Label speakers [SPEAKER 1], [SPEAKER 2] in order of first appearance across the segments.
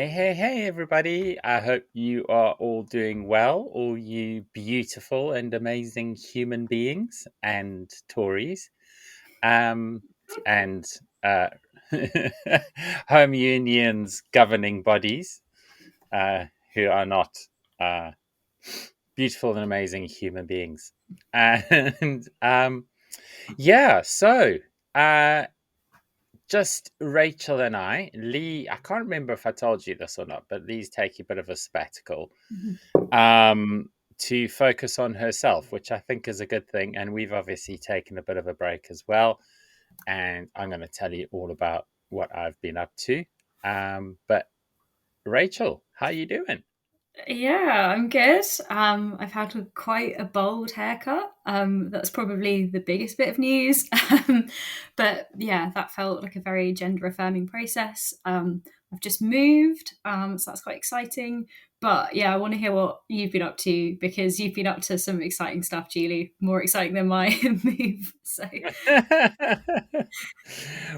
[SPEAKER 1] Hey, everybody. I hope you are all doing well, all you beautiful and amazing human beings and Tories, um, and uh, home unions governing bodies uh, who are not uh, beautiful and amazing human beings. And yeah, so uh, just Rachel and I, Lee, I can't remember if I told you this or not, but Lee's taking a bit of a sabbatical
[SPEAKER 2] Mhm.
[SPEAKER 1] to focus on herself, which I think is a good thing. And we've obviously taken a bit of a break as well. And I'm going to tell you all about what I've been up to. But Rachel, how you doing?
[SPEAKER 2] Yeah, I'm good. I've had quite a bold haircut. That's probably the biggest bit of news. But yeah, that felt like a very gender affirming process. I've just moved, so that's quite exciting. But yeah, I want to hear what you've been up to because you've been up to some exciting stuff, Julie. More exciting than my move. So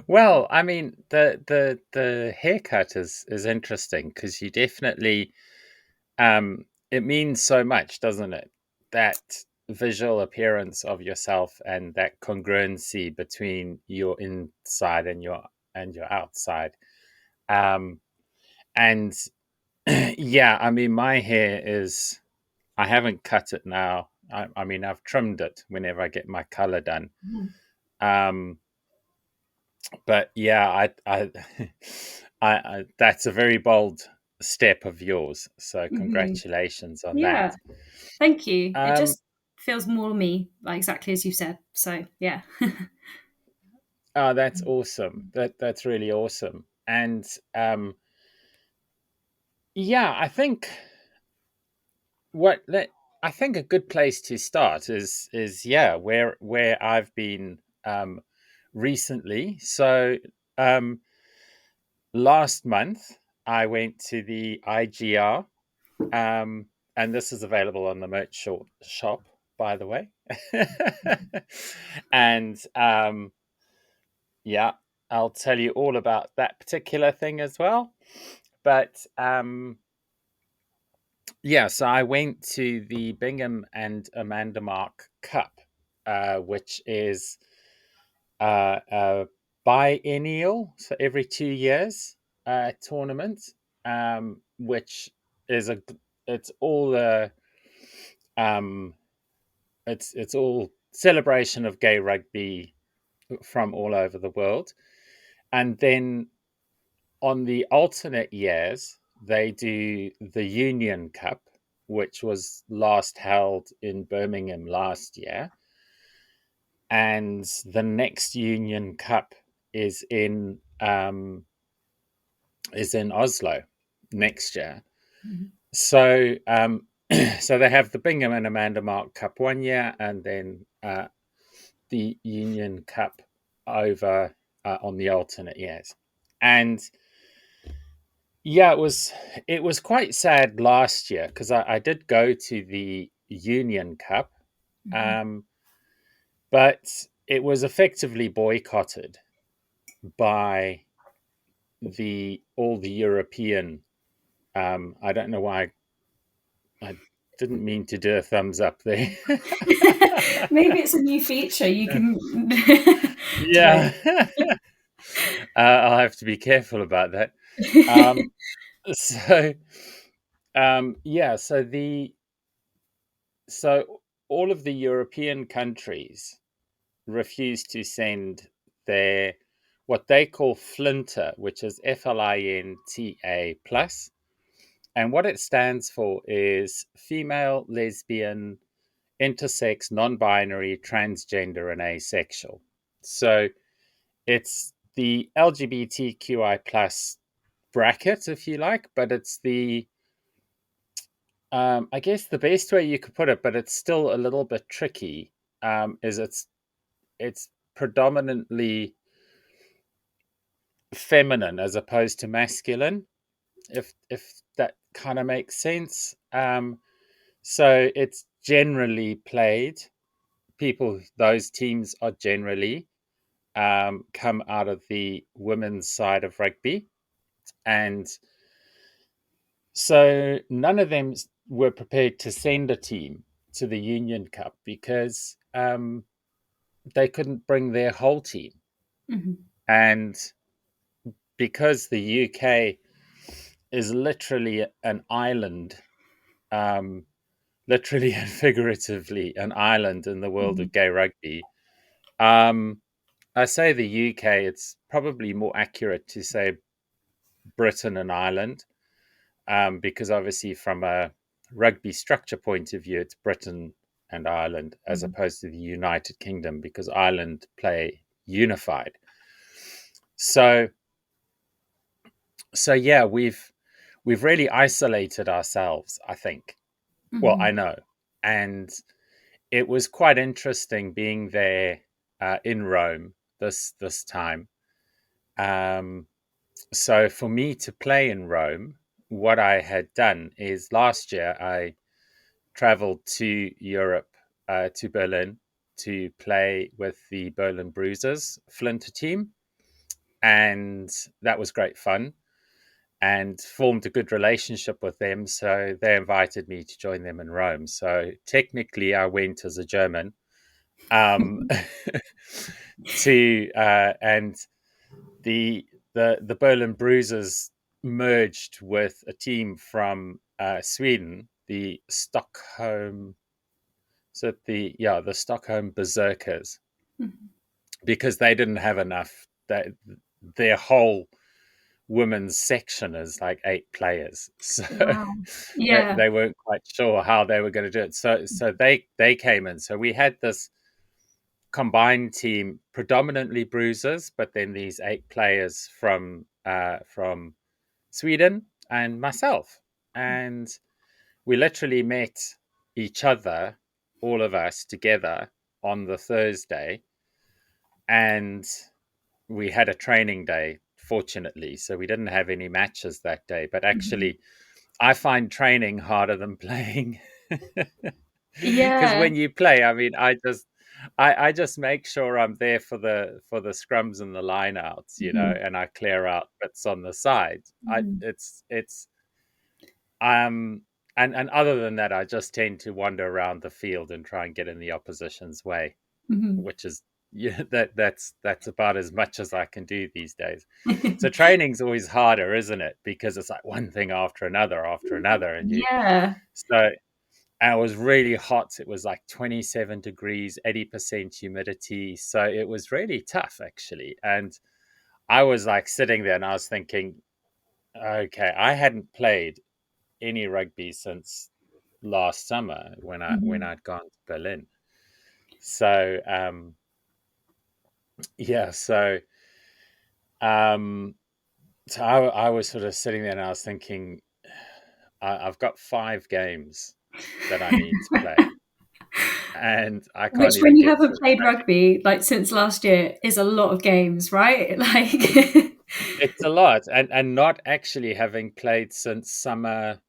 [SPEAKER 1] Well, I mean, the haircut is interesting because you definitely it means so much, doesn't it? That visual appearance of yourself and that congruency between your inside and your outside. Um, and yeah, I mean, my hair is. I haven't cut it now. I mean, I've trimmed it whenever I get my color done. Um, but yeah, that's a very bold step of yours. So
[SPEAKER 2] Mhm.
[SPEAKER 1] congratulations on that.
[SPEAKER 2] Yeah, thank you. It
[SPEAKER 1] Um,
[SPEAKER 2] just feels more me, like exactly as you said. So yeah.
[SPEAKER 1] Oh, that's awesome. That's really awesome. And yeah, what let I think a good place to start is yeah, where I've been recently. So um last month I went to the IGR, and this is available on the shop, by the way. And yeah, I'll tell you all about that particular thing as well. But yeah, so I went to the Bingham and Amanda Cup, which is a biennial, so every 2 years tournament, which is it's all um, it's all celebration of gay rugby from all over the world, and then on the alternate years, they do the Union Cup, which was last held in Birmingham last year, and the next Union Cup is in um, is in Oslo next year. So so they have the Bingham and Amanda Cup one year, and then the Union Cup over on the alternate years, and yeah, it was quite sad last year because I did go to the Union Cup,
[SPEAKER 2] Mhm.
[SPEAKER 1] um, but it was effectively boycotted by the all the European. I don't know why I didn't mean to do a thumbs up there.
[SPEAKER 2] Maybe it's a new feature you can
[SPEAKER 1] Yeah,
[SPEAKER 2] try.
[SPEAKER 1] I'll have to be careful about that. Um, so yeah, so all of the European countries refused to send their what they call Flinta, which is FLINTA plus, and what it stands for is female, lesbian, intersex, non-binary, transgender, and asexual. So it's the LGBTQI plus bracket, if you like, but it's the I guess the best way you could put it, but it's still a little bit tricky. Is it's predominantly feminine as opposed to masculine, if that kind of makes sense. So it's generally played. Those teams are generally come out of the women's side of rugby, and So none of them were prepared to send a team to the Union Cup because they couldn't bring their whole team.
[SPEAKER 2] Mhm.
[SPEAKER 1] And because the UK is literally an island, um, literally and figuratively an island in the world
[SPEAKER 2] Mhm.
[SPEAKER 1] of gay rugby, um, I say the UK, it's probably more accurate to say Britain and Ireland, because obviously, from a rugby structure point of view, it's Britain and Ireland as
[SPEAKER 2] Mhm.
[SPEAKER 1] opposed to the United Kingdom because Ireland play unified. So, so yeah, we've really isolated ourselves, I think. Well, I
[SPEAKER 2] Mhm.
[SPEAKER 1] know, and it was quite interesting being there in Rome this time. Um, so for me to play in Rome, what I had done is last year I traveled to Europe, to Berlin, to play with the Berlin Bruisers Flinter team, and that was great fun. And formed a good relationship with them, so they invited me to join them in Rome. So technically, I went as a German, um, to and the Berlin Bruisers merged with a team from Sweden, the Stockholm. So the Stockholm Berserkers,
[SPEAKER 2] Mhm.
[SPEAKER 1] because they didn't have enough. Their whole women's section is like 8 players, so
[SPEAKER 2] Wow.
[SPEAKER 1] they,
[SPEAKER 2] Yeah.
[SPEAKER 1] they weren't quite sure how they were going to do it. So they came in. So we had this combined team, predominantly bruisers, but then these 8 players from Sweden and myself, and we literally met each other, all of us together on the Thursday, and we had a training day, fortunately. So we didn't have any matches that day. But
[SPEAKER 2] Mhm.
[SPEAKER 1] actually, I find training harder than playing. Because
[SPEAKER 2] Yeah.
[SPEAKER 1] when you play, I mean, I just make sure I'm there for the scrums and the lineouts,
[SPEAKER 2] Mhm.
[SPEAKER 1] and I clear out bits on the side. I
[SPEAKER 2] Mhm.
[SPEAKER 1] it's Um, and other than that, I just tend to wander around the field and try and get in the opposition's way,
[SPEAKER 2] Mhm.
[SPEAKER 1] which is yeah, that's about as much as I can do these days. So training's always harder, isn't it? Because it's like one thing after another, and you
[SPEAKER 2] Yeah.
[SPEAKER 1] so and it was really hot. It was like 27 degrees, 80% humidity. So it was really tough actually. And I was like sitting there and I was thinking, okay, I hadn't played any rugby since last summer when
[SPEAKER 2] Mhm.
[SPEAKER 1] I'd gone to Berlin. So yeah, um, so I was sort of sitting there and I was thinking, I've got 5 games that I need to play, and I
[SPEAKER 2] Which,
[SPEAKER 1] can't
[SPEAKER 2] when
[SPEAKER 1] even
[SPEAKER 2] you
[SPEAKER 1] get
[SPEAKER 2] haven't
[SPEAKER 1] through
[SPEAKER 2] played
[SPEAKER 1] training.
[SPEAKER 2] rugby like since last year, is a lot of games, right? Like.
[SPEAKER 1] It's a lot, and not actually having played since summer,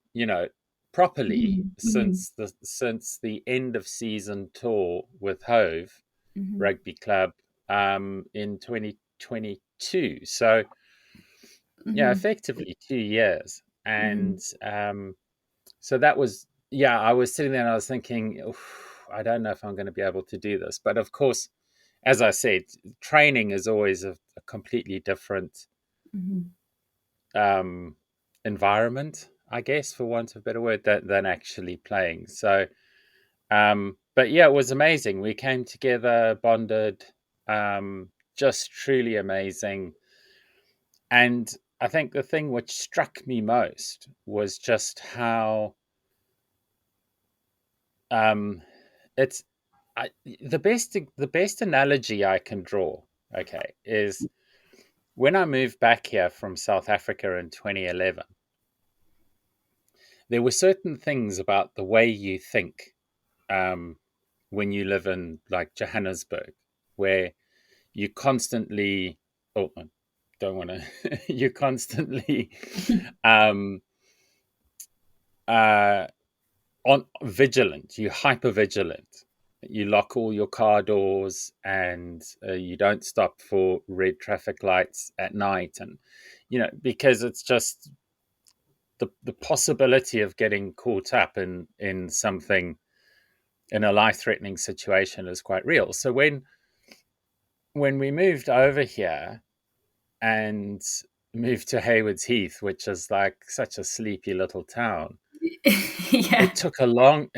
[SPEAKER 1] properly
[SPEAKER 2] Mhm. Mhm.
[SPEAKER 1] since the end of season tour with Hove
[SPEAKER 2] Mhm.
[SPEAKER 1] Rugby Club in 2022. So yeah,
[SPEAKER 2] Mhm.
[SPEAKER 1] effectively 2 years, and
[SPEAKER 2] Mhm.
[SPEAKER 1] so that was yeah. I was sitting there and I was thinking, "Oof, I don't know if I'm going to be able to do this, but of course, as I said, training is always a completely different
[SPEAKER 2] Mhm.
[SPEAKER 1] um, environment, I guess, for want of a better word, than actually playing. So, but yeah, it was amazing. We came together, bonded, just truly amazing. And I think the thing which struck me most was just how um, it's the best analogy I can draw. Okay, is when I moved back here from South Africa in 2011. There were certain things about the way you think um, when you live in like Johannesburg, where you constantly, oh, I don't want to, you constantly um, uh, on vigilant, you hyper vigilant. You lock all your car doors and you don't stop for red traffic lights at night. And, because it's just the possibility of getting caught up in something, in a life-threatening situation, is quite real. So when we moved over here and moved to Haywards Heath, which is like such a sleepy little town,
[SPEAKER 2] Yeah.
[SPEAKER 1] it took a long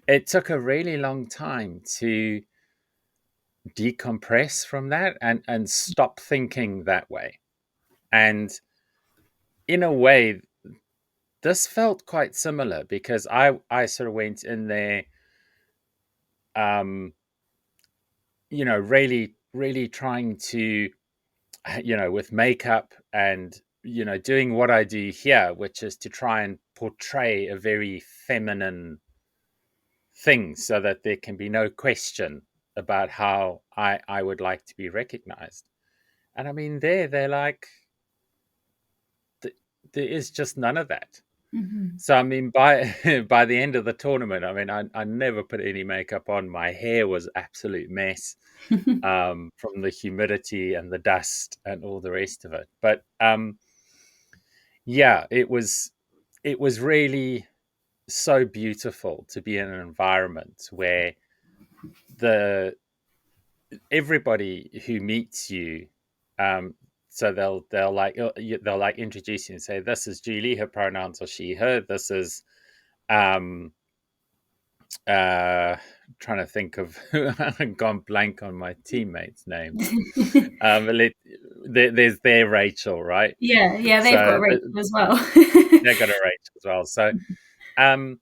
[SPEAKER 1] it took a really long time to decompress from that and stop thinking that way. And in a way, this felt quite similar, because I sort of went in there, um, really trying to, with makeup and, doing what I do here, which is to try and portray a very feminine thing, so that there can be no question about how I would like to be recognized. And I mean, they're like, there is just none of that.
[SPEAKER 2] Mm-hmm.
[SPEAKER 1] So I mean, by by the end of the tournament, I mean, I never put any makeup on. My hair was absolute mess, from the humidity and the dust and all the rest of it. But yeah, it was really so beautiful to be in an environment where the everybody who meets you, um, so they'll like introduce you and say, "This is Julie. Her pronouns are she, her. This is." Um, Trying to think of I've gone blank on my teammates' names. But there's their Rachel, right?
[SPEAKER 2] Yeah, they've got a
[SPEAKER 1] So
[SPEAKER 2] Rachel as well.
[SPEAKER 1] they got a Rachel as well. Um,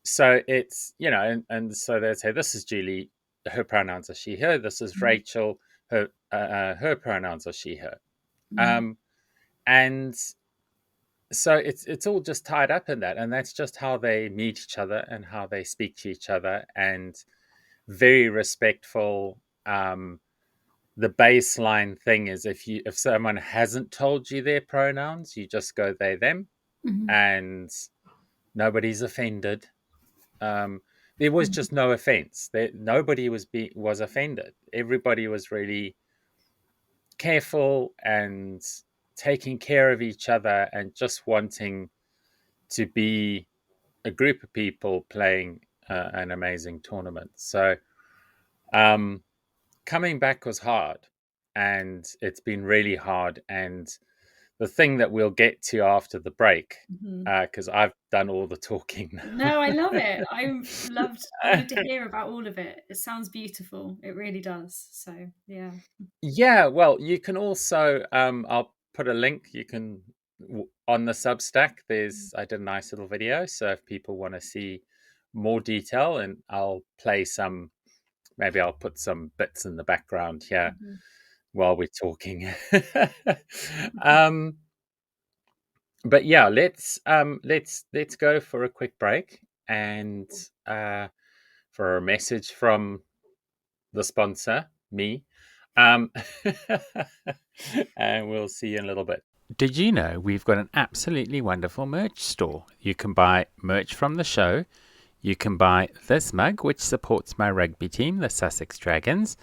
[SPEAKER 1] so it's, and so they say, "This is Julie. Her pronouns are she, her. This is Rachel. Her pronouns are she, her." Um, and so it's all just tied up in that, and that's just how they meet each other and how they speak to each other, and very respectful. The baseline thing is, if someone hasn't told you their pronouns, you just go they them,
[SPEAKER 2] Mhm.
[SPEAKER 1] and nobody's offended. There was just no offense. Nobody was offended. Everybody was really careful and taking care of each other, and just wanting to be a group of people playing an amazing tournament. So um, coming back was hard, and it's been really hard. And the thing that we'll get to after the break,
[SPEAKER 2] Mhm.
[SPEAKER 1] because I've done all the talking
[SPEAKER 2] No, I love it.
[SPEAKER 1] now.
[SPEAKER 2] Wanted to hear about all of it. It sounds beautiful. It really does. So yeah.
[SPEAKER 1] Yeah, well, you can also, I'll put a link. You can, on the Substack, I did a nice little video. So if people want to see more detail, and I'll play some, maybe I'll put some bits in the background here
[SPEAKER 2] Mhm.
[SPEAKER 1] while we're talking. um, but yeah, let's go for a quick break, and for a message from the sponsor, me. Um, and we'll see you in a little bit. Did you know we've got an absolutely wonderful merch store? You can buy merch from the show. You can buy this mug, which supports my rugby team, the Sussex Dragons.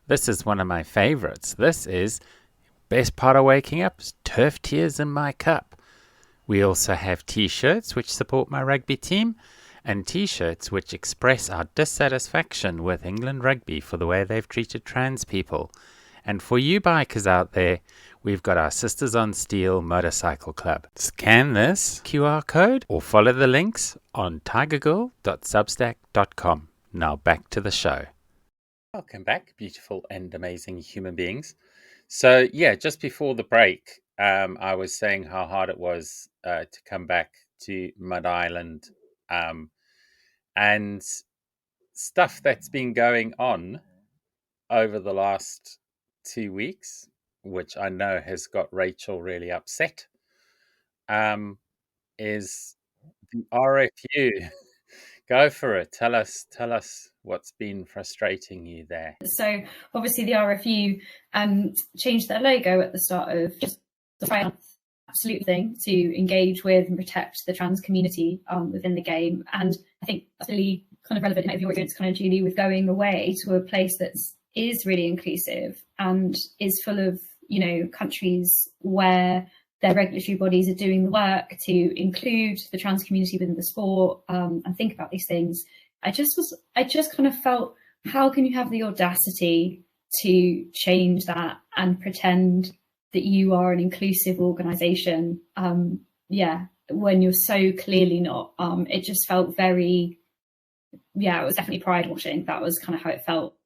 [SPEAKER 1] This is one of my favourites. This is best part of waking up, turf tears in my cup. We also have t-shirts which support my rugby team, and t-shirts which express our dissatisfaction with England rugby for the way they've treated trans people. And for you bikers out there, we've got our Sisters on Steel Motorcycle Club. Scan this QR code or follow the links on tigergirl.substack.com. Now back to the show. Welcome back, beautiful and amazing human beings. So yeah, just before the break, I was saying how hard it was to come back to Mud Island, and stuff that's been going on over the last 2 weeks, which I know has got Rachel really upset, is the RFU. Go for it. Tell us what's been frustrating you there.
[SPEAKER 2] So obviously the RFU changed their logo at the start of just the Pride absolute thing to engage with and protect the trans community within the game. And I think that's really kind of relevant in your experience, kind of Julie, with going away to a place that is really inclusive and is full of, countries where their regulatory bodies are doing the work to include the trans community within the sport, and think about these things. I just kind of felt, how can you have the audacity to change that and pretend that you are an inclusive organisation? When you're so clearly not. It just felt very, it was definitely pride washing. That was kind of how it felt.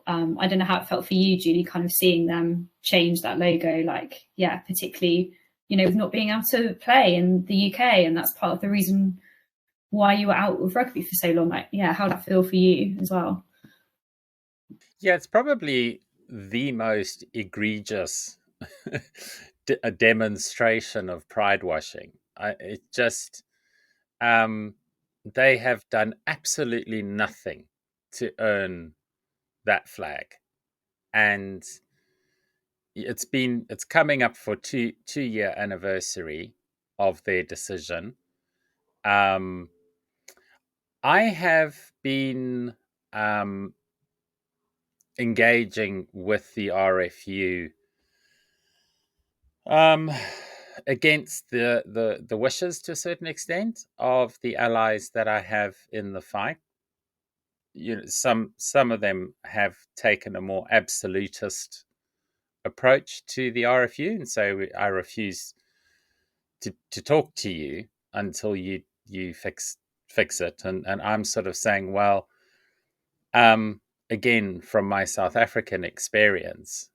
[SPEAKER 2] I don't know how it felt for you, Julie, kind of seeing them change that logo, particularly, with not being able to play in the UK, and that's part of the reason why you were out of rugby for so long. How did that feel for you as well?
[SPEAKER 1] Yeah, it's probably the most egregious a demonstration of pride washing. They have done absolutely nothing to earn that flag, and it's coming up for two-year anniversary of their decision. I have been engaging with the RFU against the wishes, to a certain extent, of the allies that I have in the fight. Some of them have taken a more absolutist approach to the RFU, and so I refuse to talk to you until you fix it. And I'm sort of saying, well, again, from my South African experience,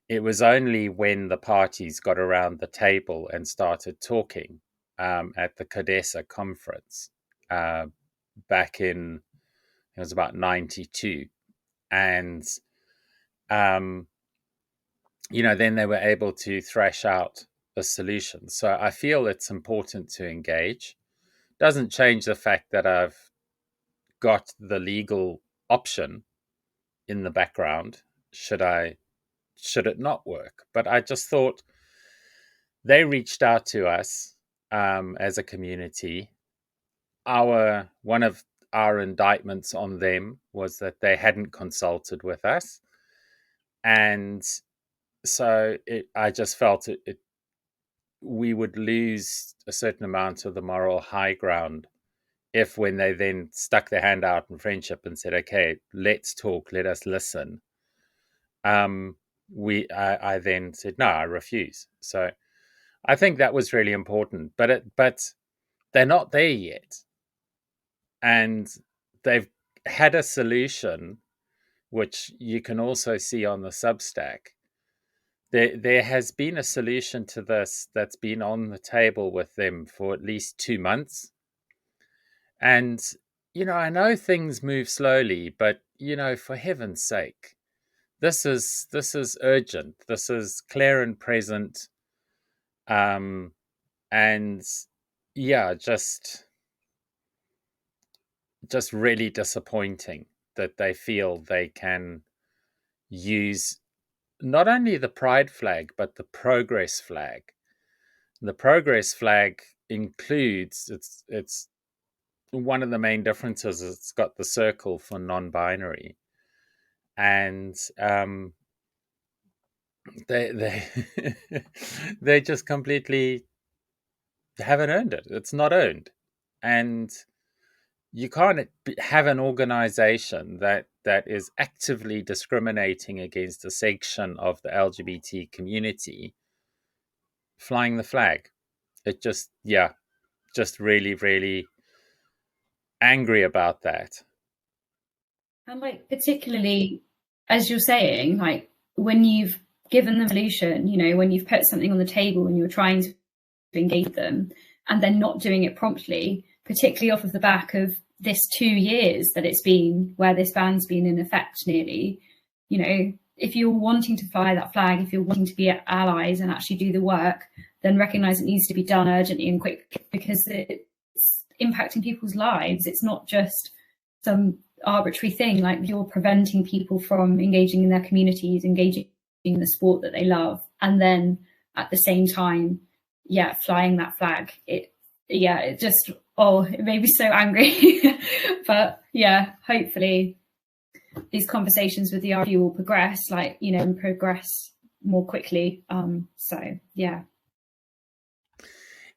[SPEAKER 1] it was only when the parties got around the table and started talking at the CODESA conference back in, it was about 92. And, then they were able to thrash out a solution. So I feel it's important to engage. Doesn't change the fact that I've got the legal option in the background should it not work. But I just thought they reached out to us as a community. One of our indictments on them was that they hadn't consulted with us, and so I just felt we would lose a certain amount of the moral high ground if, when they then stuck their hand out in friendship and said, "Okay, let's talk, let us listen," I then said, "No, I refuse." So I think that was really important, but they're not there yet, and they've had a solution, which you can also see on the Substack. There has been a solution to this that's been on the table with them for at least 2 months. And, I know things move slowly, but, for heaven's sake, this is urgent. This is clear and present. And yeah, just really disappointing that they feel they can use not only the pride flag, but the progress flag. The progress flag includes, it's one of the main differences is it's got the circle for non-binary, and they they just completely haven't earned it. It's not earned, and you can't have an organization that is actively discriminating against a section of the LGBT community flying the flag. It just really, really angry about that.
[SPEAKER 2] And particularly, as you're saying, when you've given them a solution, when you've put something on the table and you're trying to engage them, and they're not doing it promptly, particularly off of the back of this 2 years that it's been, where this ban's been in effect nearly, if you're wanting to fly that flag, if you're wanting to be allies and actually do the work, then recognise it needs to be done urgently and quick, because it's impacting people's lives. It's not just some arbitrary thing. You're preventing people from engaging in their communities, engaging in the sport that they love, and then at the same time, flying that flag. It just, it made me so angry. But hopefully these conversations with the RFU will progress, and progress more quickly. So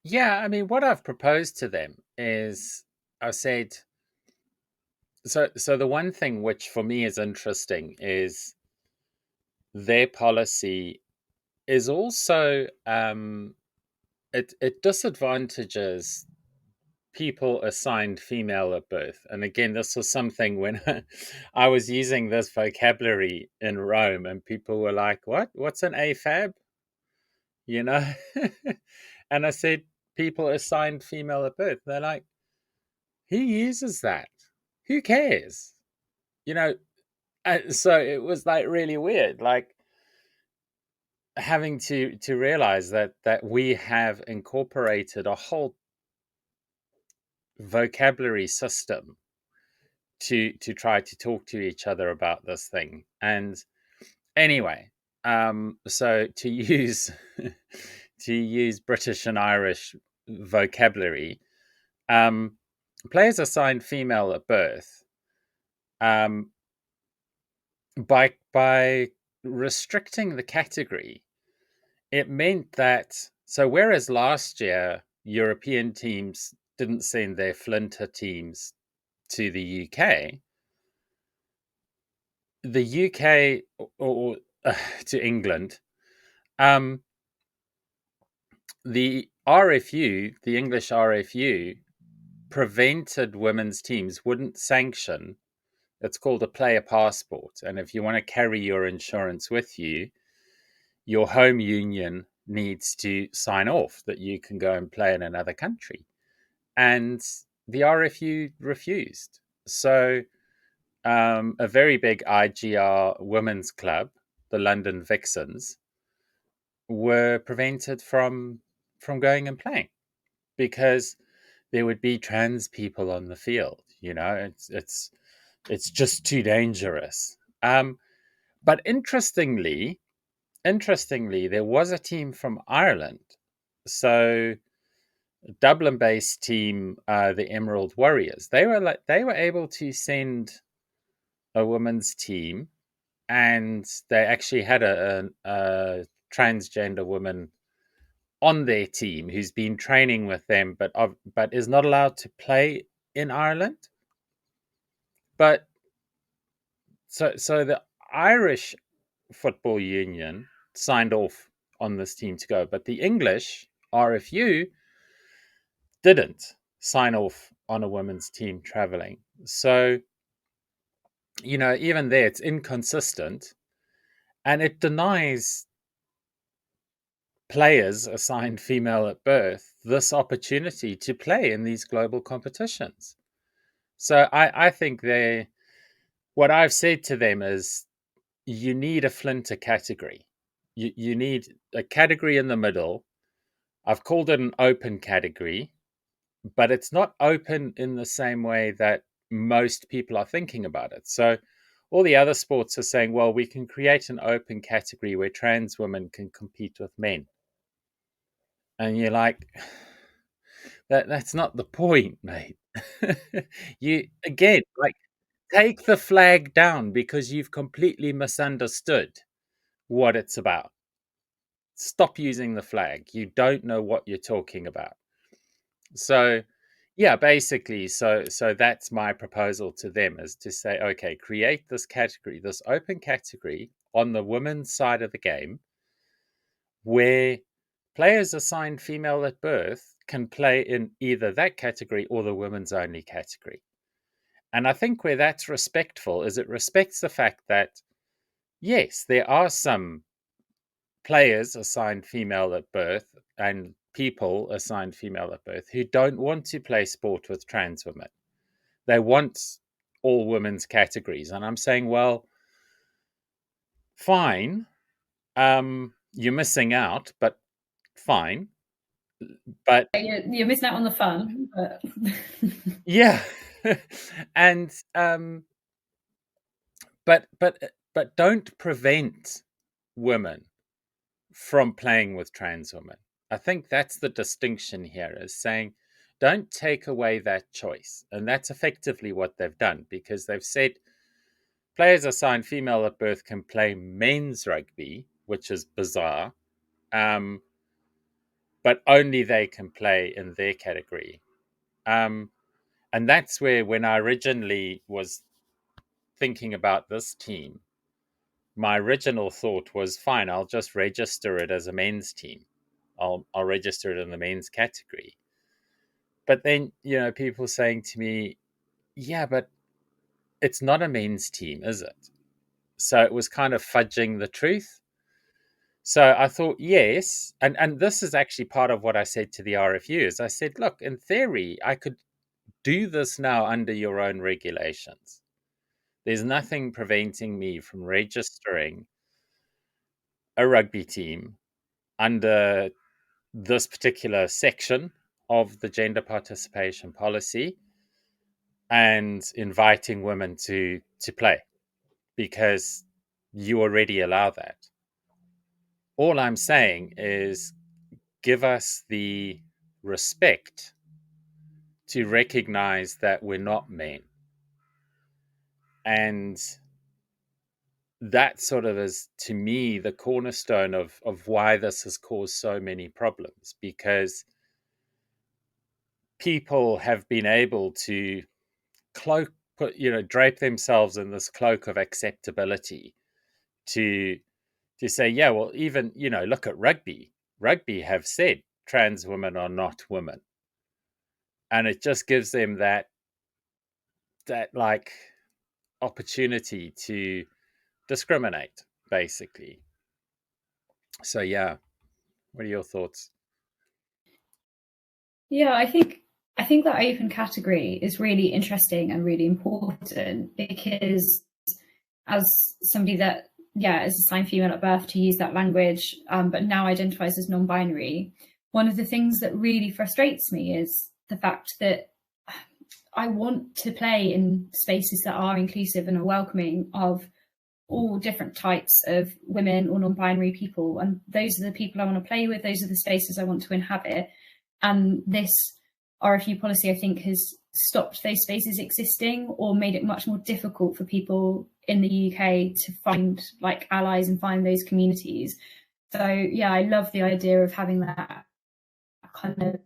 [SPEAKER 1] Yeah, I mean, what I've proposed to them is I said, so the one thing which for me is interesting is their policy is also it disadvantages people assigned female at birth. And again, this was something when I was using this vocabulary in Rome, and people were like, "What? What's an AFAB?" You know, and I said, "People assigned female at birth." They're like, "Who uses that? Who cares?" You know. So it was like really weird, like having to realize that we have incorporated a whole vocabulary system to try to talk to each other about this thing. And anyway, so to use to use British and Irish vocabulary, um, players assigned female at birth, um, by restricting the category. It meant that, so whereas last year European teams didn't send their flinter teams to the UK, the UK to England, um, the RFU, the English RFU, prevented women's teams, wouldn't sanction. It's called a player passport, and if you want to carry your insurance with you, your home union needs to sign off that you can go and play in another country. And the RFU refused. So a very big IGR women's club, the London Vixens, were prevented from going and playing because there would be trans people on the field. You know, it's just too dangerous. But interestingly, there was a team from Ireland. So Dublin-based team, the Emerald Warriors. They were able to send a women's team, and they actually had a transgender woman on their team who's been training with them, but is not allowed to play in Ireland. But so the Irish Football Union signed off on this team to go, but the English RFU didn't sign off on a women's team traveling. So, you know, even there, it's inconsistent, and it denies players assigned female at birth this opportunity to play in these global competitions. So I think what I've said to them is you need a flinter category. You need a category in the middle. I've called it an open category, but it's not open in the same way that most people are thinking about it. So all the other sports are saying, well, we can create an open category where trans women can compete with men. And you're like, that's not the point, mate. You again, like, take the flag down because you've completely misunderstood what it's about. Stop using the flag. You don't know what you're talking about. So, yeah, basically, so that's my proposal to them, is to say, okay, create this category, this open category on the women's side of the game, where players assigned female at birth can play in either that category or the women's only category. And I think where that's respectful is it respects the fact that, yes, there are some players assigned female at birth and people assigned female at birth who don't want to play sport with trans women. They want all women's categories. And I'm saying, well, fine. You're missing out, but fine. But
[SPEAKER 2] You're missing out on the fun, but
[SPEAKER 1] yeah. And but don't prevent women from playing with trans women. I think that's the distinction here, is saying don't take away that choice. And that's effectively what they've done, because they've said players assigned female at birth can play men's rugby, which is bizarre. Um, but only they can play in their category. And that's where, when I originally was thinking about this team, my original thought was, fine, I'll just register it as a men's team. I'll register it in the men's category. But then, people saying to me, yeah, but it's not a men's team, is it? So it was kind of fudging the truth. So I thought, yes. And this is actually part of what I said to the RFUs. I said, look, in theory, I could do this now under your own regulations. There's nothing preventing me from registering a rugby team under this particular section of the gender participation policy and inviting women to play, because you already allow that. All I'm saying is, give us the respect to recognize that we're not men. And that sort of is, to me, the cornerstone of why this has caused so many problems, because people have been able to drape themselves in this cloak of acceptability to say, yeah, well, even, look at rugby. Rugby have said trans women are not women. And it just gives them that like opportunity to discriminate, basically. So yeah, what are your thoughts?
[SPEAKER 2] Yeah, I think that open category is really interesting and really important, because as somebody that is assigned female at birth, to use that language, but now identifies as non-binary, one of the things that really frustrates me is the fact that I want to play in spaces that are inclusive and are welcoming of all different types of women or non-binary people, and those are the people I want to play with, those are the spaces I want to inhabit. And this RFU policy, I think, has stopped those spaces existing, or made it much more difficult for people in the UK to find like allies and find those communities. So yeah, I love the idea of having that kind of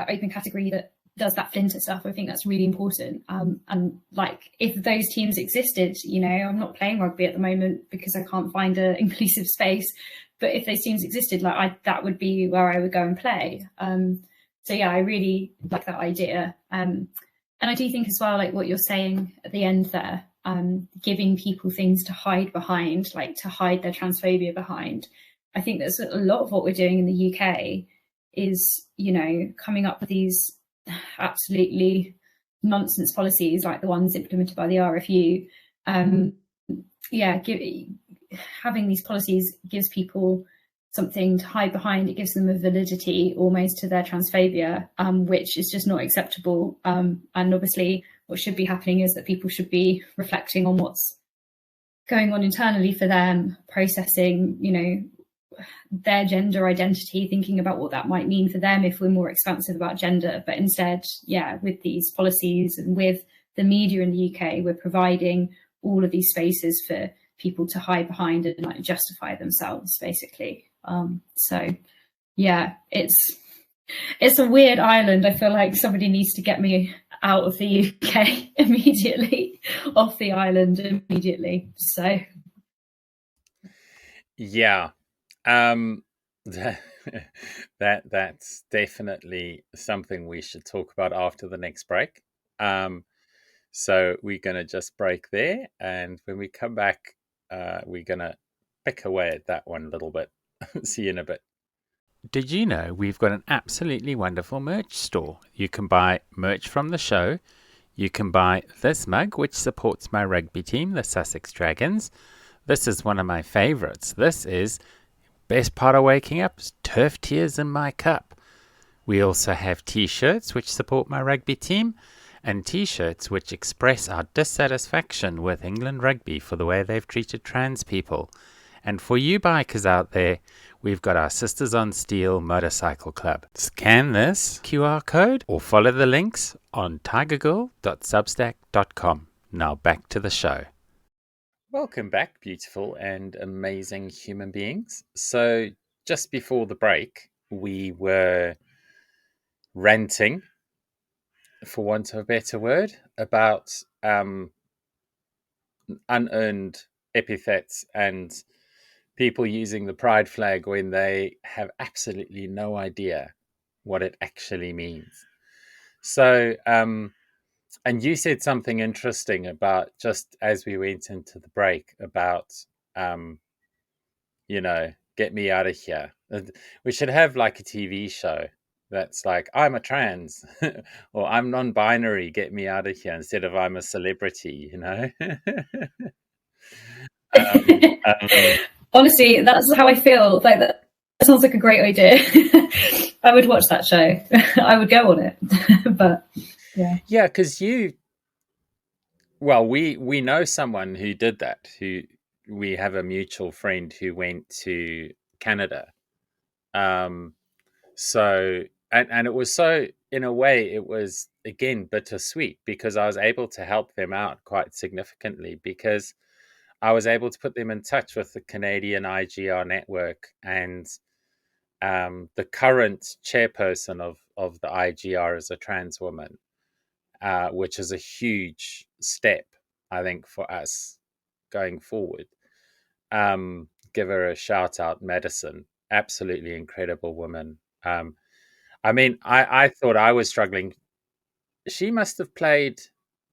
[SPEAKER 2] open category that does that flinter stuff. I think that's really important. And like, if those teams existed, I'm not playing rugby at the moment because I can't find an inclusive space. But if those teams existed, that would be where I would go and play. So yeah, I really like that idea. And I do think as well, like what you're saying at the end there, giving people things to hide behind, like to hide their transphobia behind. I think that's a lot of what we're doing in the UK is, coming up with these absolutely nonsense policies like the ones implemented by the RFU. Having these policies gives people something to hide behind. It gives them a validity almost to their transphobia, which is just not acceptable. And obviously what should be happening is that people should be reflecting on what's going on internally for them, processing, their gender identity, thinking about what that might mean for them if we're more expansive about gender. But instead, with these policies and with the media in the UK, we're providing all of these spaces for people to hide behind and like justify themselves, basically. So yeah, it's a weird island. I feel like somebody needs to get me out of the UK immediately, off the island immediately. So
[SPEAKER 1] yeah, that's definitely something we should talk about after the next break. So we're going to just break there, and when we come back, we're going to pick away at that one a little bit. See you in a bit. Did you know we've got an absolutely wonderful merch store? You can buy merch from the show. You can buy this mug, which supports my rugby team, the Sussex Dragons. This is one of my favourites. This is best part of waking up, turf tears in my cup. We also have t-shirts which support my rugby team, and t-shirts which express our dissatisfaction with England rugby for the way they've treated trans people. And for you bikers out there, we've got our Sisters on Steel Motorcycle Club. Scan this QR code or follow the links on tigergirl.substack.com. Now back to the show. Welcome back, beautiful and amazing human beings. So just before the break, we were ranting, for want of a better word, about unearned epithets and people using the pride flag when they have absolutely no idea what it actually means. So, and you said something interesting about, just as we went into the break, about, um, get me out of here. We should have like a TV show that's like, I'm a trans or I'm non binary, get me out of here, instead of I'm a celebrity. um,
[SPEAKER 2] Honestly, that's how I feel. Like that sounds like a great idea. I would watch that show. I would go on it. But yeah.
[SPEAKER 1] yeah, because we know someone who did that. Who We have a mutual friend who went to Canada. Um, so and it was, so in a way it was again bittersweet, because I was able to help them out quite significantly, because I was able to put them in touch with the Canadian IGR network, and the current chairperson of the IGR is a trans woman, which is a huge step, I think, for us going forward. Give her a shout out, Madison. Absolutely incredible woman. I mean, I thought I was struggling. She must have played,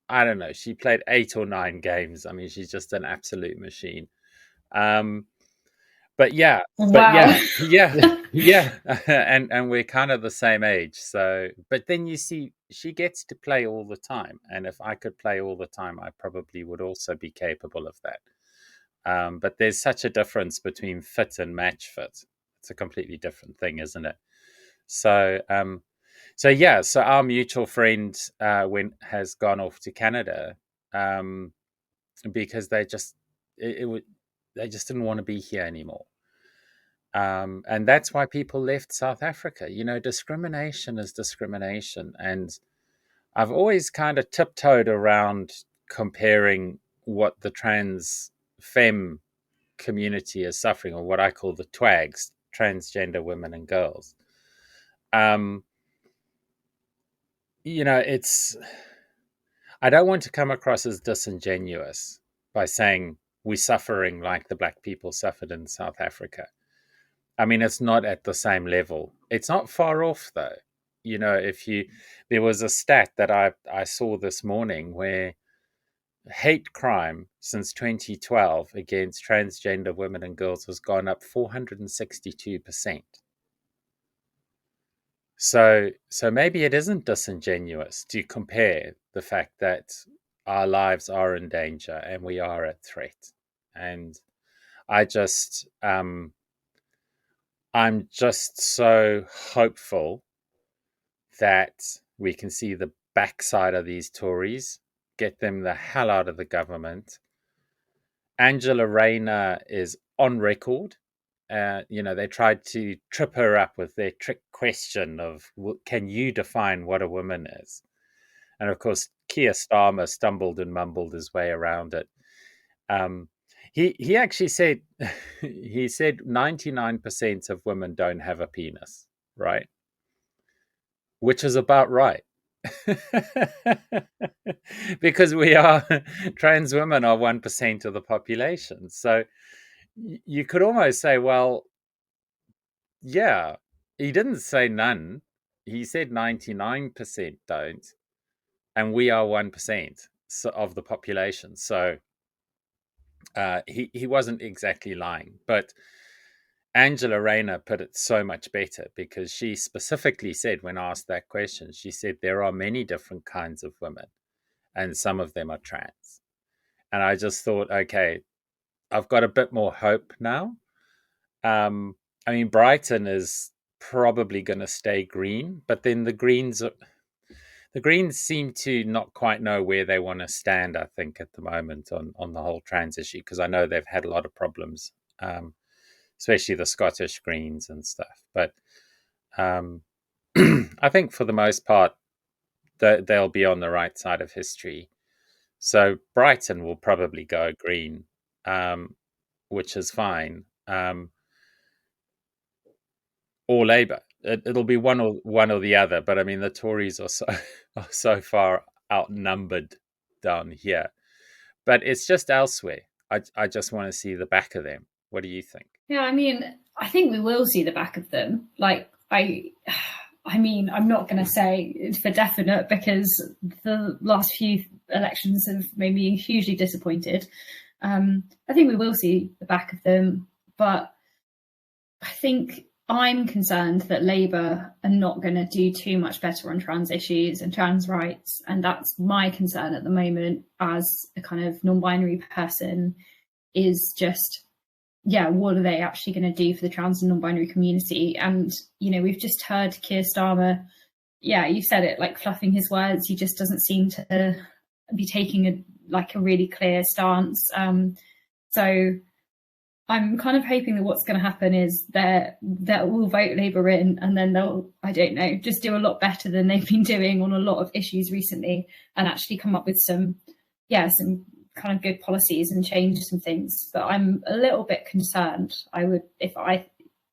[SPEAKER 1] I don't know, she played 8 or 9 games. I mean, she's just an absolute machine. Um, but yeah, but
[SPEAKER 2] Wow.
[SPEAKER 1] yeah, yeah, yeah, and we're kind of the same age. So, but then you see, she gets to play all the time, and if I could play all the time, I probably would also be capable of that. But there's such a difference between fit and match fit. It's a completely different thing, isn't it? So, yeah, so our mutual friend has gone off to Canada, um, because it would they just didn't want to be here anymore. And that's why people left South Africa. Discrimination is discrimination. And I've always kind of tiptoed around comparing what the trans femme community is suffering, or what I call the TWAGs, transgender women and girls. Um, it's, I don't want to come across as disingenuous by saying we're suffering like the black people suffered in South Africa. I mean, it's not at the same level. It's not far off, though. If there was a stat that I saw this morning where hate crime since 2012 against transgender women and girls has gone up 462%. So maybe it isn't disingenuous to compare the fact that our lives are in danger and we are at threat. And I just I'm just so hopeful that we can see the backside of these Tories, get them the hell out of the government. Angela Rayner is on record. They tried to trip her up with their trick question of, can you define what a woman is? And of course, Keir Starmer stumbled and mumbled his way around it. Um, he actually said, he said 99% of women don't have a penis, right? Which is about right. Because trans women are 1% of the population. So you could almost say, well, yeah, he didn't say none. He said 99% don't, and we are 1% of the population. So he wasn't exactly lying, but Angela Rayner put it so much better, because she specifically said, when asked that question, she said there are many different kinds of women, and some of them are trans. And I just thought, okay, I've got a bit more hope now. I mean, Brighton is probably going to stay green, but then the Greens seem to not quite know where they want to stand, I think, at the moment on the whole trans issue, because I know they've had a lot of problems, especially the Scottish Greens and stuff. But um, I think for the most part, they'll be on the right side of history. So Brighton will probably go green, which is fine. or Labour. It'll be one or the other. But I mean, the Tories are so are so far outnumbered down here. But it's just elsewhere. I just want to see the back of them. What do you think?
[SPEAKER 2] Yeah, I mean, I think we will see the back of them. Like, I mean, I'm not going to say for definite because the last few elections have made me hugely disappointed. I think we will see the back of them, but I think I'm concerned that Labour are not going to do too much better on trans issues and trans rights, and that's my concern at the moment as a kind of non-binary person. Is just, yeah, what are they actually going to do for the trans and non-binary community? And, you know, we've just heard Keir Starmer, yeah, you said it, like fluffing his words. He just doesn't seem to be taking a really clear stance. So I'm kind of hoping that what's going to happen is that we'll vote Labour in, and then they'll, I don't know, just do a lot better than they've been doing on a lot of issues recently, and actually come up with some kind of good policies and change some things. But I'm a little bit concerned. I'm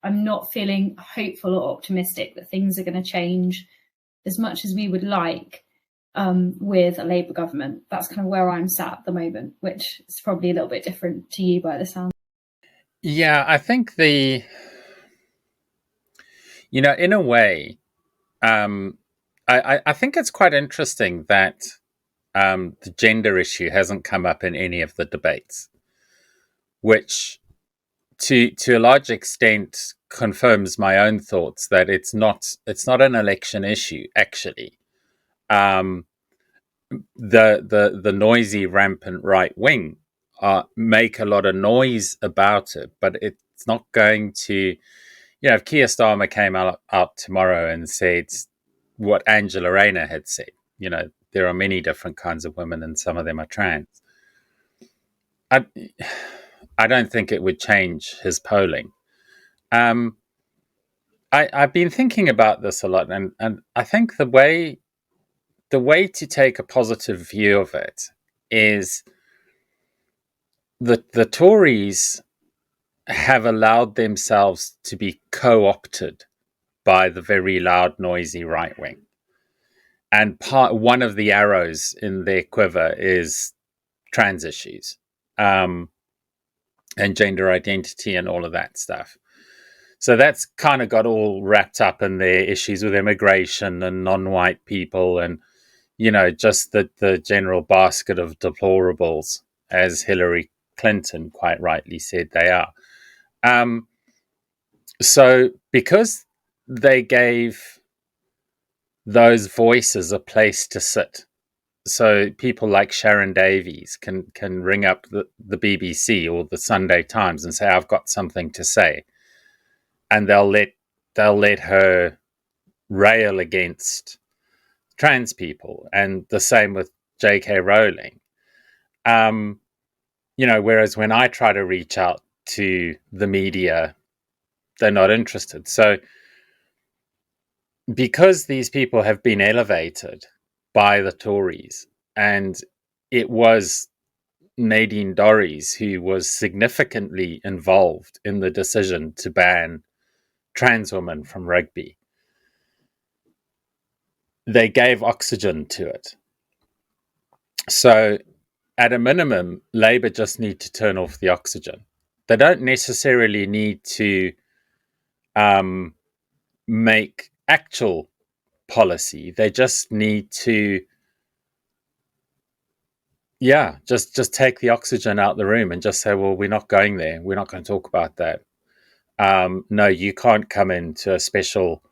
[SPEAKER 2] not feeling hopeful or optimistic that things are going to change as much as we would like with a Labour government. That's kind of where I'm sat at the moment, which is probably a little bit different to you by the sound.
[SPEAKER 1] Yeah, I think in a way, I think it's quite interesting that the gender issue hasn't come up in any of the debates, which to a large extent confirms my own thoughts that it's not an election issue actually. The noisy rampant right wing make a lot of noise about it, but it's not going to. If Keir Starmer came out tomorrow and said what Angela Rayner had said, there are many different kinds of women and some of them are trans. I don't think it would change his polling. I've been thinking about this a lot, and I think the way to take a positive view of it is the Tories have allowed themselves to be co-opted by the very loud, noisy right wing. And one of the arrows in their quiver is trans issues and gender identity and all of that stuff. So that's kind of got all wrapped up in their issues with immigration and non-white people and, just the general basket of deplorables, as Hillary Clinton quite rightly said they are. So because they gave those voices a place to sit, so people like Sharon Davies can ring up the BBC or the Sunday Times and say, I've got something to say. And they'll let her rail against trans people. And the same with J.K. Rowling. Whereas when I try to reach out to the media, they're not interested. So because these people have been elevated by the Tories, and it was Nadine Dorries who was significantly involved in the decision to ban trans women from rugby, they gave oxygen to it. So at a minimum, Labour just need to turn off the oxygen. They don't necessarily need to make actual policy. They just need to, just take the oxygen out the room and just say, well, we're not going there. We're not going to talk about that. No, you can't come into a special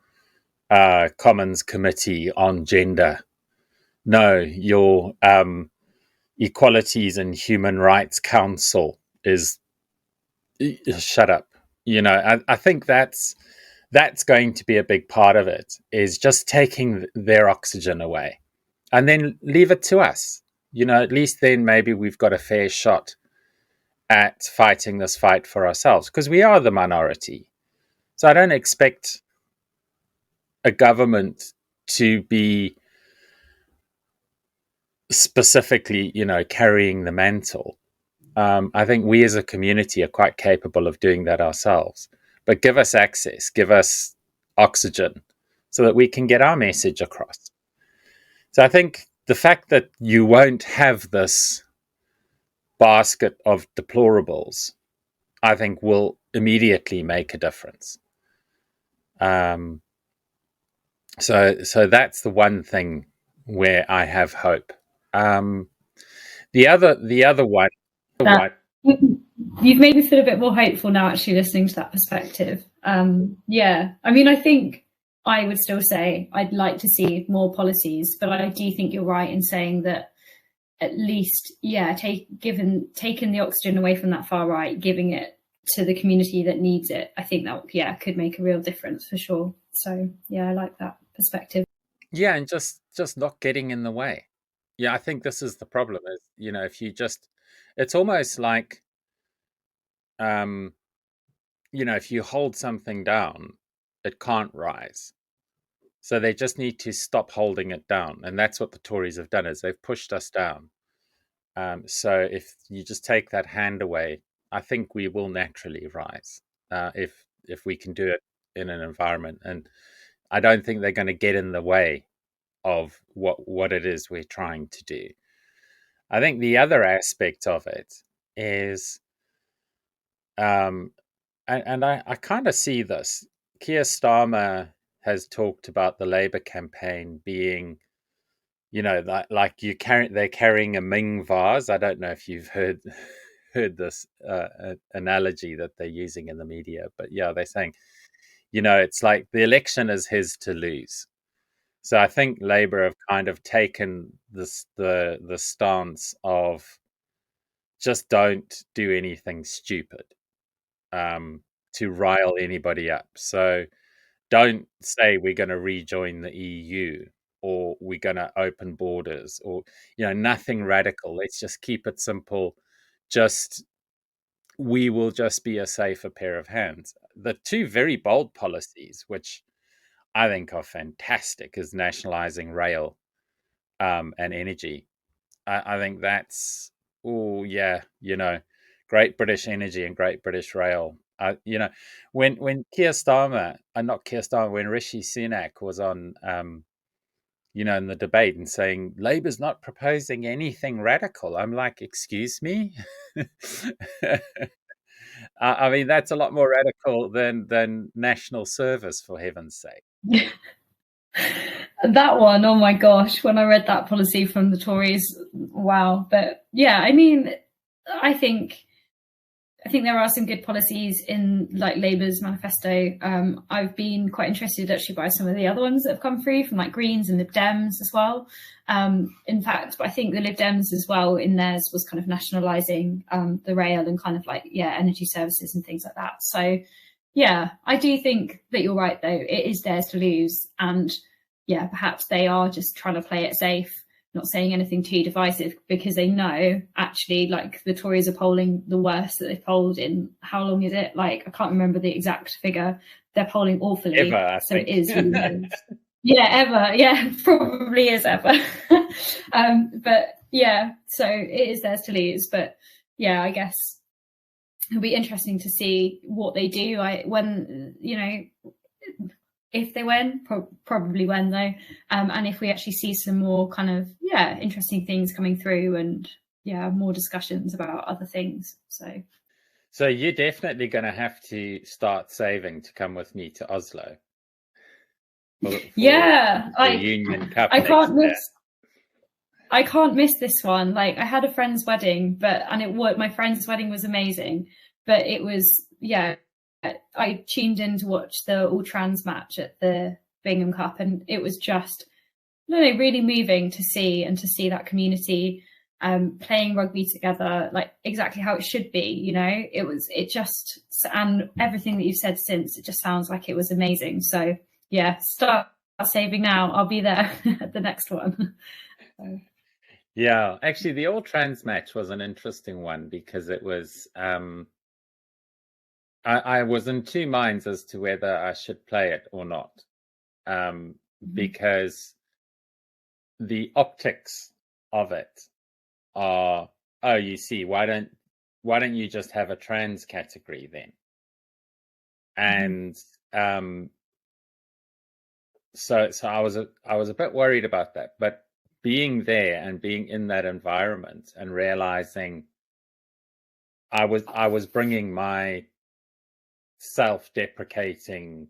[SPEAKER 1] Commons committee on gender. No, your Equalities and Human Rights Council is shut up. I think that's going to be a big part of it, is just taking their oxygen away and then leave it to us. At least then maybe we've got a fair shot at fighting this fight for ourselves, because we are the minority. So I don't expect a government to be specifically, carrying the mantle. I think we as a community are quite capable of doing that ourselves. But give us access, give us oxygen so that we can get our message across. So I think the fact that you won't have this basket of deplorables, I think, will immediately make a difference. Um, so that's the one thing where I have hope. Um, the other one,
[SPEAKER 2] That
[SPEAKER 1] what
[SPEAKER 2] you've made me feel a bit more hopeful now, actually, listening to that perspective. Yeah, I mean, I think I would still say I'd like to see more policies, but I do think you're right in saying that at least, yeah, taking the oxygen away from that far right, giving it to the community that needs it, I think that, yeah, could make a real difference for sure. So yeah, I like that perspective.
[SPEAKER 1] Yeah, and just not getting in the way. Yeah, I think this is the problem. Is if you just, it's almost like um, if you hold something down, it can't rise. So they just need to stop holding it down, and that's what the Tories have done. Is they've pushed us down. So if you just take that hand away, I think we will naturally rise if we can do it in an environment. And I don't think they're going to get in the way of what it is we're trying to do. I think the other aspect of it is, and I kind of see this. Keir Starmer has talked about the Labour campaign being, they're carrying a Ming vase. I don't know if you've heard this analogy that they're using in the media, but yeah, they're saying, it's like the election is his to lose. So I think Labour have kind of taken the stance of just don't do anything stupid to rile anybody up. So don't say we're going to rejoin the EU or we're going to open borders or nothing radical. Let's just keep it simple. Just we will just be a safer pair of hands. The two very bold policies, which I think are fantastic, is nationalizing rail and energy. I think that's, oh yeah, Great British Energy and Great British Rail. When Keir Starmer, not Keir Starmer, when Rishi Sunak was on, in the debate and saying Labour's not proposing anything radical, I'm like, excuse me. I mean, that's a lot more radical than national service, for heaven's sake.
[SPEAKER 2] That one, oh my gosh, when I read that policy from the Tories, wow. But yeah, I mean, I think there are some good policies in like Labour's manifesto. I've been quite interested actually by some of the other ones that have come through from like Greens and Lib Dems as well. In fact, I think the Lib Dems as well in theirs was kind of nationalising the rail and kind of like, yeah, energy services and things like that. So yeah, I do think that you're right though. It is theirs to lose. And yeah, perhaps they are just trying to play it safe, not saying anything too divisive because they know actually like the Tories are polling the worst that they've polled in how long is it? Like I can't remember the exact figure. They're polling awfully.
[SPEAKER 1] Ever, I
[SPEAKER 2] so
[SPEAKER 1] think.
[SPEAKER 2] it is really theirs. Yeah, ever. Yeah, probably is ever. But yeah, so it is theirs to lose. But yeah, I guess it'll be interesting to see what they do. If they win, probably when though, and if we actually see some more kind of interesting things coming through and more discussions about other things.
[SPEAKER 1] So you're definitely going to have to start saving to come with me to Oslo for the Union Cup
[SPEAKER 2] I
[SPEAKER 1] next
[SPEAKER 2] can't
[SPEAKER 1] year.
[SPEAKER 2] miss. I can't miss this one. Like I had a friend's wedding, my friend's wedding was amazing, but it was I tuned in to watch the all trans match at the Bingham Cup, and it was just really moving to see that community playing rugby together, like exactly how it should be. And everything that you've said since, it just sounds like it was amazing. So yeah, start saving now. I'll be there at the next one.
[SPEAKER 1] Yeah, actually, the all trans match was an interesting one because it was. I was in two minds as to whether I should play it or not, because the optics of it are, oh, you see, why don't you just have a trans category then? And so I was a bit worried about that, but being there and being in that environment and realizing I was bringing my self-deprecating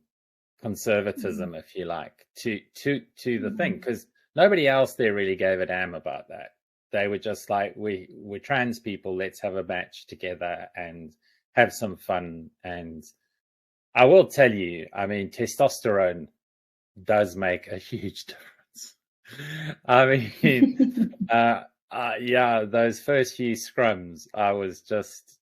[SPEAKER 1] conservatism, if you like, to the thing, because nobody else there really gave a damn about that. They were just like, we're trans people, let's have a match together and have some fun. And I will tell you, I mean, testosterone does make a huge difference. I mean, yeah, those first few scrums, I was just,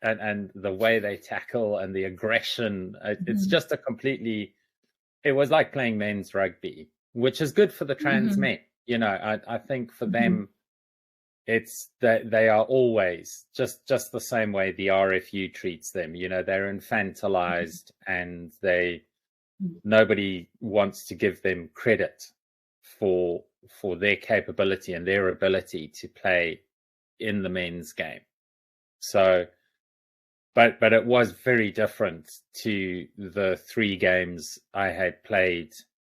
[SPEAKER 1] and the way they tackle and the aggression, it's just a completely, it was like playing men's rugby, which is good for the trans men. You know, I think for them, it's that they are always just the same way the RFU treats them. You know, they're infantilized and nobody wants to give them credit for their capability and their ability to play in the men's game. So, but it was very different to the 3 games I had played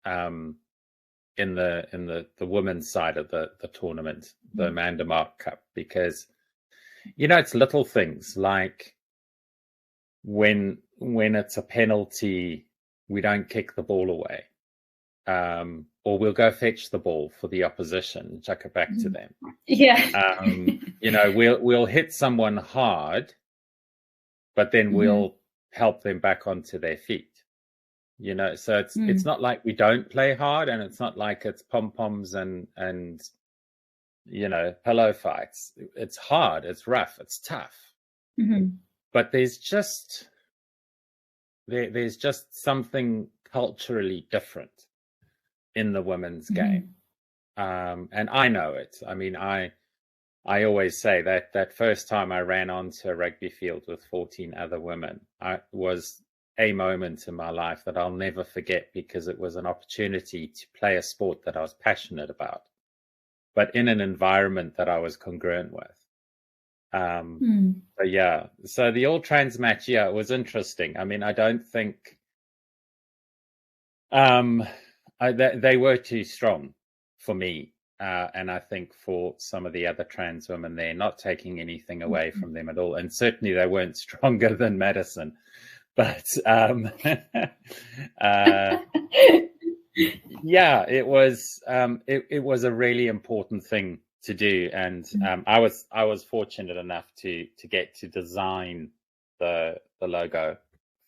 [SPEAKER 1] in the women's side of the tournament, the Amanda Cup, because you know, it's little things like when it's a penalty, we don't kick the ball away, or we'll go fetch the ball for the opposition and chuck it back to them.
[SPEAKER 2] Yeah.
[SPEAKER 1] You know, we'll hit someone hard, but then we'll help them back onto their feet. You know, so it's not like we don't play hard, and it's not like it's pom-poms and you know, pillow fights. It's hard, it's rough, it's tough. But there's just something culturally different in the women's game. And I know it. I mean, I always say that first time I ran onto a rugby field with 14 other women, was a moment in my life that I'll never forget, because it was an opportunity to play a sport that I was passionate about, but in an environment that I was congruent with. So yeah, so the all trans match, yeah, it was interesting. I mean, I don't think they were too strong for me. And I think for some of the other trans women, they're not taking anything away from them at all. And certainly they weren't stronger than Madison. But yeah, it was a really important thing to do, and I was fortunate enough to get to design the logo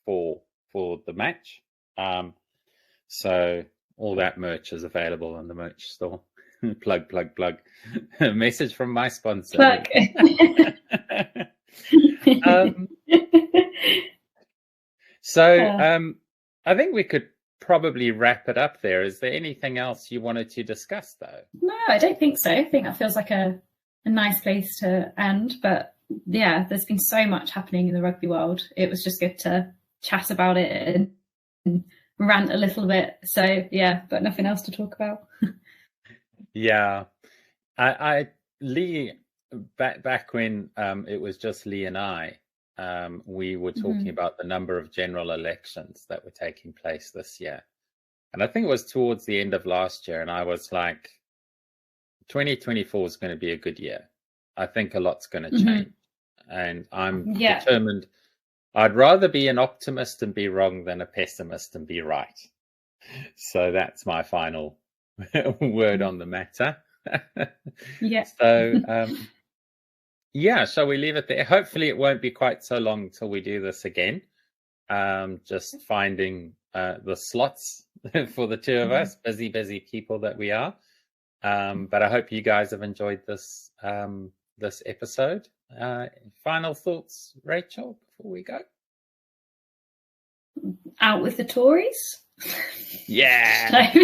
[SPEAKER 1] for the match. So all that merch is available in the merch store. plug. Message from my sponsor.
[SPEAKER 2] Plug.
[SPEAKER 1] So I think we could probably wrap it up there. Is there anything else you wanted to discuss, though?
[SPEAKER 2] No, I don't think so. I think that feels like a nice place to end. But yeah, there's been so much happening in the rugby world. It was just good to chat about it and rant a little bit. So yeah, but nothing else to talk about.
[SPEAKER 1] Yeah, Lee, back when it was just Lee and I, we were talking about the number of general elections that were taking place this year. And I think it was towards the end of last year, and I was like, 2024 is going to be a good year. I think a lot's going to change. And I'm determined. I'd rather be an optimist and be wrong than a pessimist and be right. So that's my final word on the matter.
[SPEAKER 2] Yeah.
[SPEAKER 1] So yeah, shall we leave it there? Hopefully it won't be quite so long till we do this again. Just finding the slots for the two of us, busy people that we are. But I hope you guys have enjoyed this this episode. Final thoughts, Rachel, before we go?
[SPEAKER 2] Out with the Tories.
[SPEAKER 1] Yeah.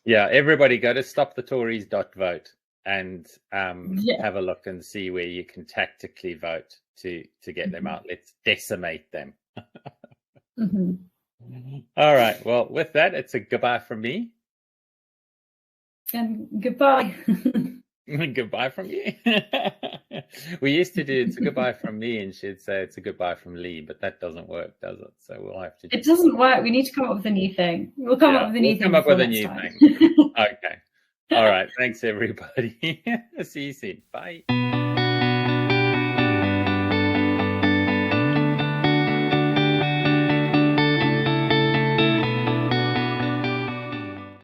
[SPEAKER 1] Yeah. Everybody go to stopthetories.vote and have a look and see where you can tactically vote to get them out. Let's decimate them. All right. Well, with that, it's a goodbye from me.
[SPEAKER 2] And goodbye.
[SPEAKER 1] Goodbye from you. We used to do it's a goodbye from me, and she'd say it's a goodbye from Lee, but that doesn't work, does it? So we'll have to
[SPEAKER 2] It
[SPEAKER 1] just
[SPEAKER 2] doesn't work. We need to come up with a new thing. We'll come up
[SPEAKER 1] yeah,
[SPEAKER 2] with a
[SPEAKER 1] we'll
[SPEAKER 2] new thing
[SPEAKER 1] come up
[SPEAKER 2] before
[SPEAKER 1] with a
[SPEAKER 2] next
[SPEAKER 1] new
[SPEAKER 2] time.
[SPEAKER 1] thing. Okay. All right. Thanks, everybody. See you soon. Bye.